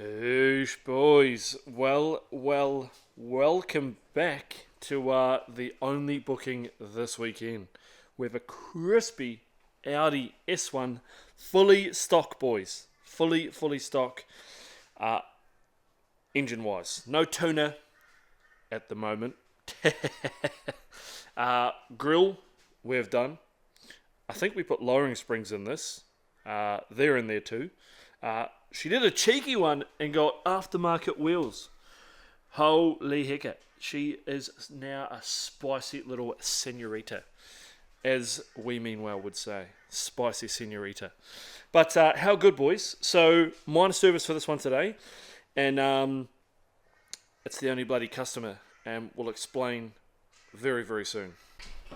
Whoosh boys, welcome back to the only booking this weekend. We have a crispy Audi S1, fully stock boys, fully stock, engine wise, no tuner at the moment. Grill we've done. I think we put lowering springs in this. They're in there too. She did a cheeky one and got aftermarket wheels. Holy heck, she is now a spicy little senorita, as we meanwhile would say. Spicy senorita. But how good, boys? So, minor service for this one today. And it's the only bloody customer. And we'll explain very soon.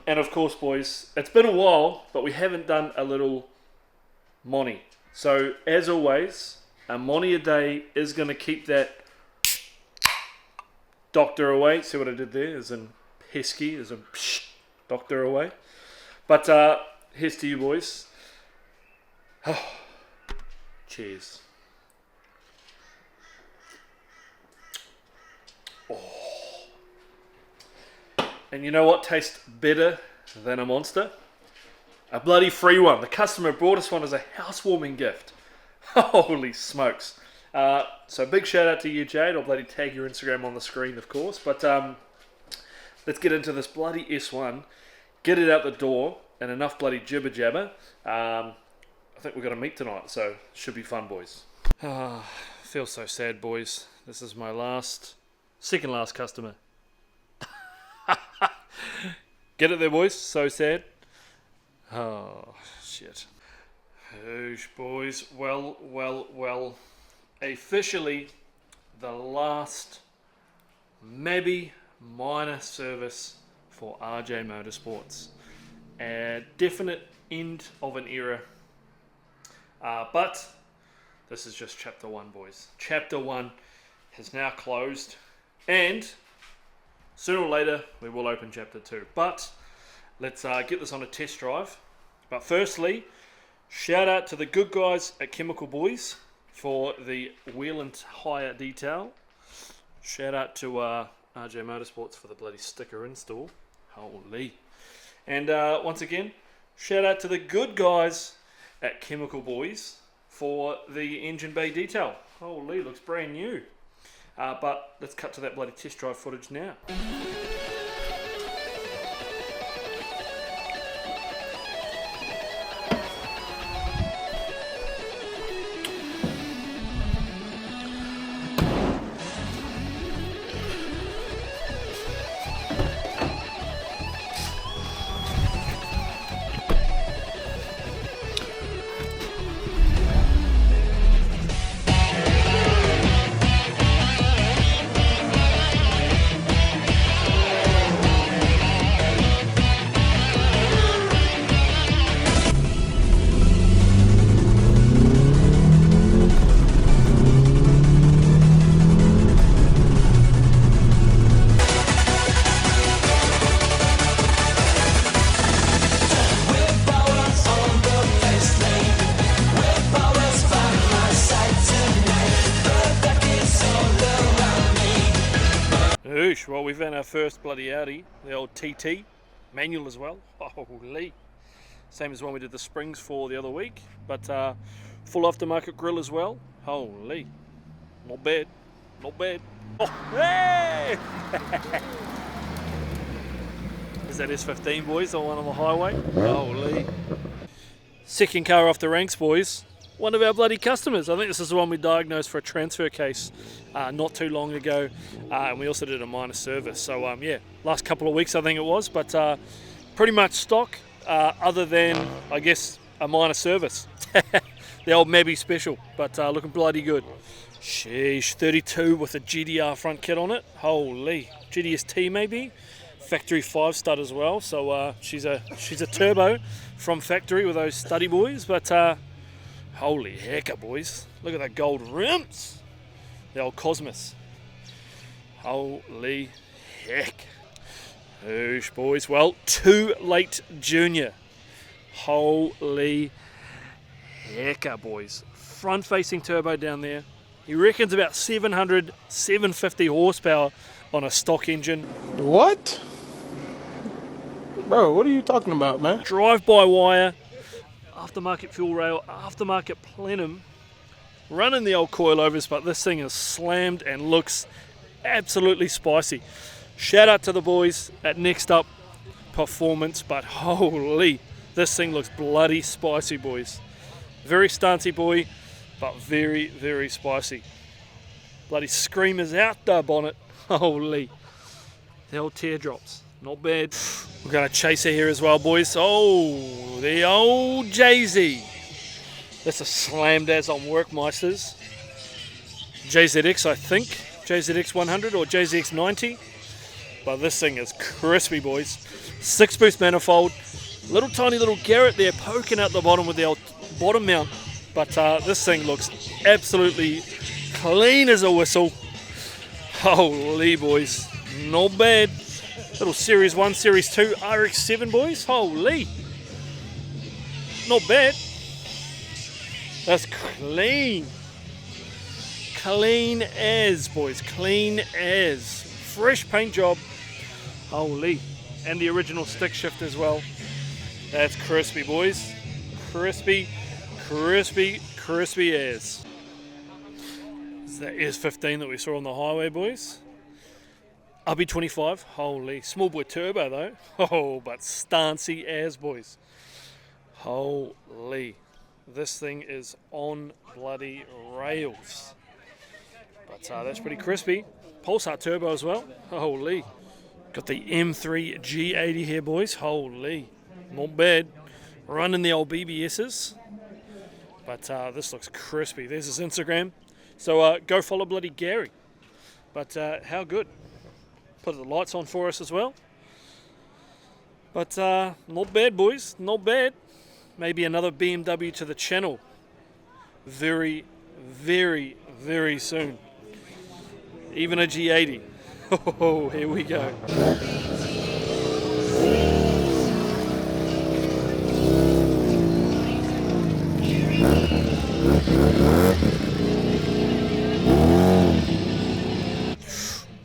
And of course, boys, it's been a while, but we haven't done a little Monty. So, as always, a Monty a day is going to keep that doctor away. See what I did there? As in pesky, as in doctor away. But here's to you, boys. Oh, cheers. Oh. And you know what tastes better than a Monster? A bloody free one. The customer brought us one as a housewarming gift. Holy smokes. So big shout out to you, Jade. I'll bloody tag your Instagram on the screen, of course. But let's get into this bloody S1. Get it out the door and enough bloody jibber jabber. I think we've got a meet tonight, so should be fun, boys. Feel so sad, boys. This is my second last customer. Get it there, boys? So sad. Oh, shit. Whoosh, boys. Well. Officially, the last, maybe minor service for RJ Motorsports. A definite end of an era. But this is just chapter 1, boys. Chapter 1 has now closed. And sooner or later, we will open chapter 2. But let's get this on a test drive. But firstly, shout out to the good guys at Chemical Boys for the wheel and hire detail. Shout out to RJ Motorsports for the bloody sticker install. Holy. And once again, shout out to the good guys at Chemical Boys for the engine bay detail. Holy, looks brand new. But let's cut to that bloody test drive footage now. Well, we've had our first bloody Audi, the old TT, manual as well. Holy. Same as when we did the springs for the other week, but full aftermarket grill as well. Holy. Not bad. Oh, hey! Is that S15, boys, the one on the highway? Holy. Second car off the ranks, boys. One of our bloody customers. I think this is the one we diagnosed for a transfer case not too long ago, and we also did a minor service. So yeah, last couple of weeks I think it was, but pretty much stock, other than I guess a minor service. The old Mabby special, but looking bloody good. Sheesh, 32 with a GDR front kit on it. Holy, GDST maybe. Factory 5 stud as well. So she's a turbo from factory with those studdy boys, but. Holy heck, boys. Look at that gold rims. The old Cosmos. Holy heck. Whoosh, boys. Well, too late, Junior. Holy heck, boys. Front-facing turbo down there. He reckons about 700, 750 horsepower on a stock engine. What? Bro, what are you talking about, man? Drive-by-wire, aftermarket fuel rail, aftermarket plenum. Running the old coilovers, but this thing is slammed and looks absolutely spicy. Shout out to the boys at Next Up Performance, but holy, this thing looks bloody spicy, boys. Very stancy boy, but very, very spicy. Bloody screamers out the bonnet. Holy. The old teardrops. Not bad. We've got a chaser here as well, boys. Oh, the old JZ. That's a slammed as on Workmeisters. JZX, I think. JZX 100 or JZX 90. But this thing is crispy, boys. 6-boost manifold. Little tiny little Garrett there poking out the bottom with the old bottom mount. But this thing looks absolutely clean as a whistle. Holy, boys. Not bad. Little Series 1, Series 2, RX-7, boys. Holy. Not bad. That's clean. Clean as, boys. Clean as. Fresh paint job. Holy. And the original stick shift as well. That's crispy, boys. Crispy, crispy, crispy as. This is that S15 that we saw on the highway, boys. RB25. Holy. Small boy turbo, though. Oh, but stancy as, boys. Holy. This thing is on bloody rails. But that's pretty crispy. Pulsar turbo as well. Holy. Got the M3 G80 here, boys. Holy. Not bad. Running the old BBSs. But this looks crispy. There's his Instagram. So go follow bloody Gary. But how good. Put the lights on for us as well. But not bad, boys. Not bad. Maybe another BMW to the channel. Very, very, very soon. Even a G80. Oh, here we go.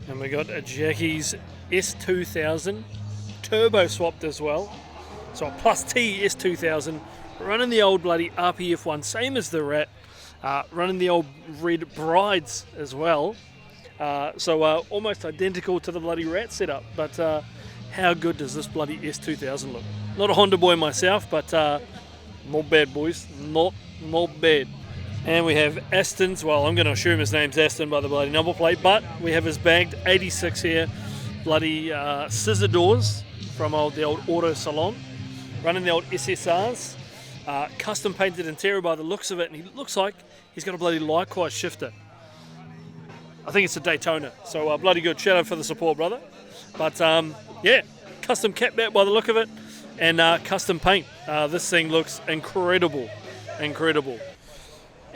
And we got a Jackie's S2000 turbo swapped as well. So a plus T S2000 running the old bloody RPF1, same as the Rat. Running the old red Brides as well. So almost identical to the bloody Rat setup. But how good does this bloody S2000 look? Not a Honda boy myself, but not bad, boys. Not bad. And we have Aston's, well, I'm going to assume his name's Aston by the bloody number plate, but we have his bagged 86 here, bloody scissor doors from the old auto salon, running the old SSRs, custom painted interior by the looks of it, and he looks like he's got a bloody likewise shifter. I think it's a Daytona, so bloody good. Shout out for the support, brother. But yeah, custom cap back by the look of it, and custom paint. This thing looks incredible, incredible.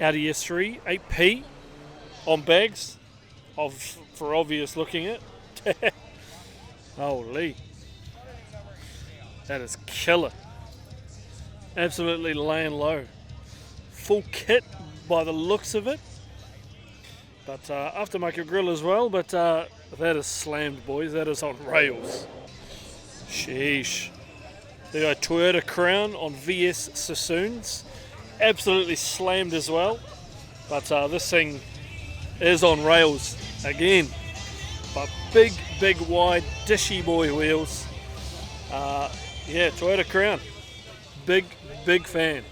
Audi S3 8P on bags, for obvious looking at. Holy, that is killer. Absolutely laying low. Full kit by the looks of it. But aftermarket grill as well, but that is slammed, boys. That is on rails. Sheesh. They got Toyota Crown on VS Sassoons. Absolutely slammed as well. But this thing is on rails again. But big, wide, dishy boy wheels. Yeah, Toyota Crown. Big fan.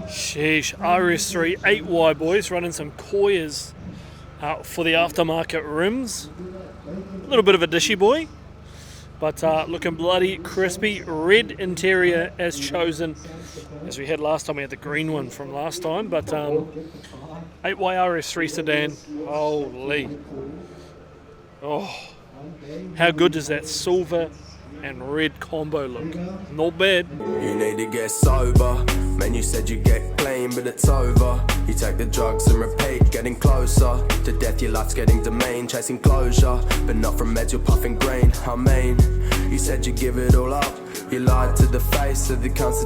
Sheesh, RS3 8Y, boys, running some Koyas for the aftermarket rims. A little bit of a dishy boy, but looking bloody crispy. Red interior as chosen, as we had last time. We had the green one from last time, but 8Y RS3 sedan. Holy. Oh, how good does that silver and red combo look? Not bad. You need to get sober. Man, you said you'd get clean, but it's over. You take the drugs and repeat, getting closer to death, your life's getting demeaned. Chasing closure, but not from meds, you're puffing green. I mean, you said you'd give it all up. You lied to the face of the cunts that